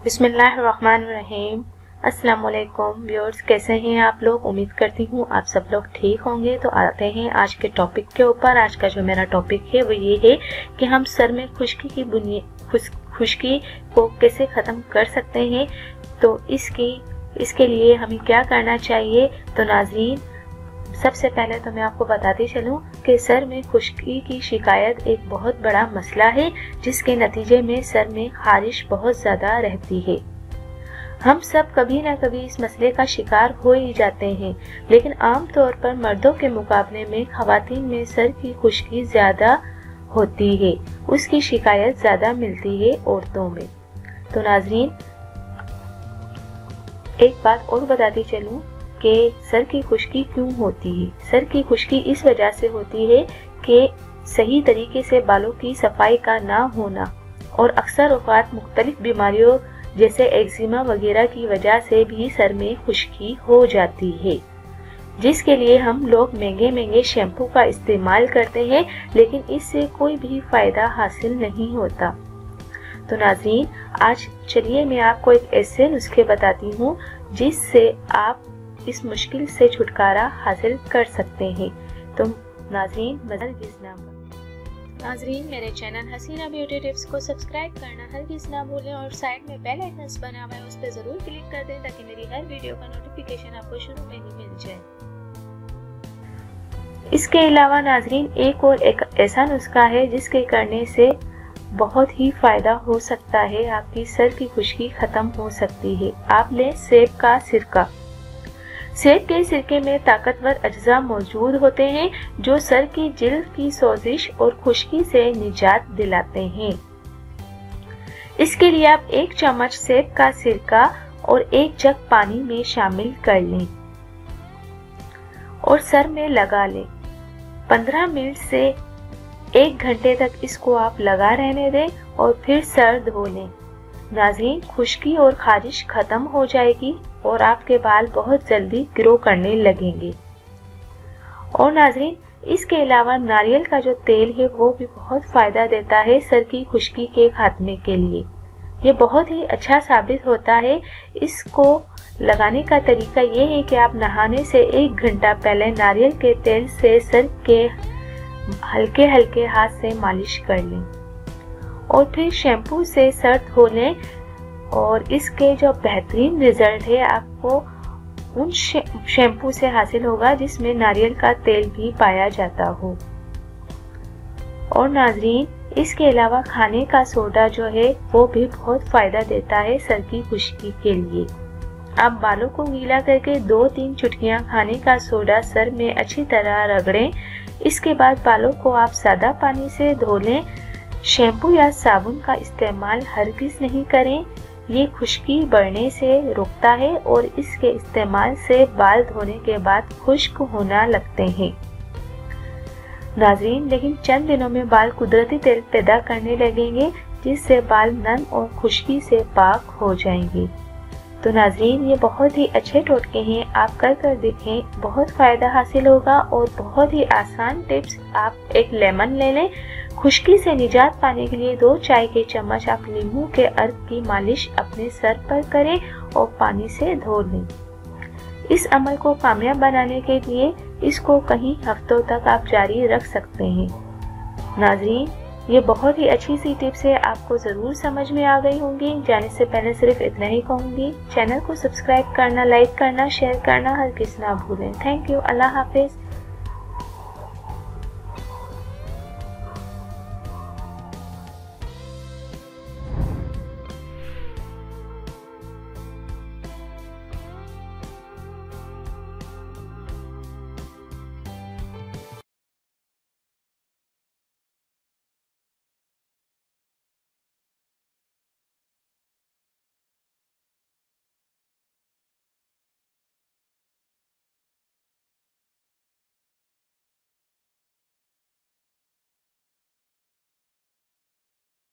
बिस्मिल्लाहिर्रहमानिर्रहीम। अस्सलाम वालेकुम व्यूअर्स, कैसे हैं आप लोग? उम्मीद करती हूँ आप सब लोग ठीक होंगे। तो आते हैं आज के टॉपिक के ऊपर। आज का जो मेरा टॉपिक है वो ये है कि हम सर में खुश्की को कैसे ख़त्म कर सकते हैं। तो इसके लिए हमें क्या करना चाहिए? तो नाज़रीन, सबसे पहले तो मैं आपको बताती चलूं कि सर में खुश्की की शिकायत एक बहुत बड़ा मसला है, जिसके नतीजे में सर में खारिश बहुत ज़्यादा रहती है। हम सब कभी ना कभी इस मसले का शिकार हो ही जाते हैं, लेकिन आम तौर पर मर्दों के मुकाबले में ख़वातीन में सर की खुश्की ज़्यादा होती है, उसकी शिकायत ज़्यादा मिलती है औरतों में। तो नाज़रीन, एक बात और बताती चलूं कि सर की खुश्की क्यों होती है। सर की खुश्की इस वजह से होती है कि सही तरीके से बालों की सफाई का ना होना और अक्सर औक़ात मुख्तलिफ बीमारियों जैसे एक्जिमा वगैरह की वजह से भी सर में खुश्की हो जाती है, जिसके लिए हम लोग महंगे महंगे शैम्पू का इस्तेमाल करते हैं, लेकिन इससे कोई भी फ़ायदा हासिल नहीं होता। तो नाज़रीन, आज चलिए मैं आपको एक ऐसे नुस्खे बताती हूँ जिससे आप इस मुश्किल से छुटकारा हासिल कर सकते हैं। तो नाज़रीन, मेरे चैनल हसीना ब्यूटी टिप्स को सब्सक्राइब करना हरगिज़ ना भूलें और साइड में बेल आइकन बना हुआ है, उस पर ज़रूर क्लिक कर दें ताकि मेरी हर वीडियो का नोटिफिकेशन आपको शुरू में ही मिल जाए। इसके अलावा नाज़रीन, एक ऐसा नुस्खा है जिसके करने से बहुत ही फ़ायदा हो सकता है, आपकी सर की खुश्की ख़त्म हो सकती है। आप लें सेब का सिरका। सेब के सिरके में ताकतवर अज्जा मौजूद होते हैं जो सर की जिल्द की सोजिश और खुश्की से निजात दिलाते हैं। इसके लिए आप 1 चम्मच सेब का सिरका और 1 जग पानी में शामिल कर लें और सर में लगा लें। 15 मिनट से 1 घंटे तक इसको आप लगा रहने दें और फिर सर धो लें। नाज़रीन, खुश्की और खारिश खत्म हो जाएगी और आपके बाल बहुत जल्दी ग्रो करने लगेंगे। और नाज़रीन, इसके अलावा नारियल का जो तेल है वो भी बहुत फ़ायदा देता है सर की खुश्की के खात्मे के लिए। ये बहुत ही अच्छा साबित होता है। इसको लगाने का तरीका ये है कि आप नहाने से 1 घंटा पहले नारियल के तेल से सर के हल्के हल्के हाथ से मालिश कर लें और फिर शैम्पू से सर धो लें। और इसके जो बेहतरीन रिजल्ट है आपको उन शैम्पू से हासिल होगा जिसमें नारियल का तेल भी पाया जाता हो। और नाज़रीन, इसके अलावा खाने का सोडा जो है वो भी बहुत फ़ायदा देता है सर की खुश्की के लिए। आप बालों को गीला करके 2-3 चुटकियां खाने का सोडा सर में अच्छी तरह रगड़ें। इसके बाद बालों को आप सादा पानी से धो लें। शैम्पू या साबुन का इस्तेमाल हरगिज़ नहीं करें, ये खुश्की बढ़ने से रोकता है और इसके इस्तेमाल से बाल धोने के बाद खुश्क होना लगते हैं। नाज़रीन, लेकिन चंद दिनों में बाल कुदरती तेल पैदा करने लगेंगे, जिससे बाल नम और खुश्की से पाक हो जाएंगे। तो नाज़रीन, ये बहुत ही अच्छे टोटके हैं, आप कर देखें, बहुत फ़ायदा हासिल होगा। और बहुत ही आसान टिप्स, आप एक लेमन ले लें। खुश्की से निजात पाने के लिए 2 चाय के चम्मच आप नींबू के अर्क की मालिश अपने सर पर करें और पानी से धो लें। इस अमल को कामयाब बनाने के लिए इसको कई हफ्तों तक आप जारी रख सकते हैं। नाज़रीन, ये बहुत ही अच्छी सी टिप्स है, आपको ज़रूर समझ में आ गई होंगी। जाने से पहले सिर्फ इतना ही कहूँगी, चैनल को सब्सक्राइब करना, लाइक करना, शेयर करना हरगिज़ ना भूलें। Thank you. अल्लाह हाफिज़।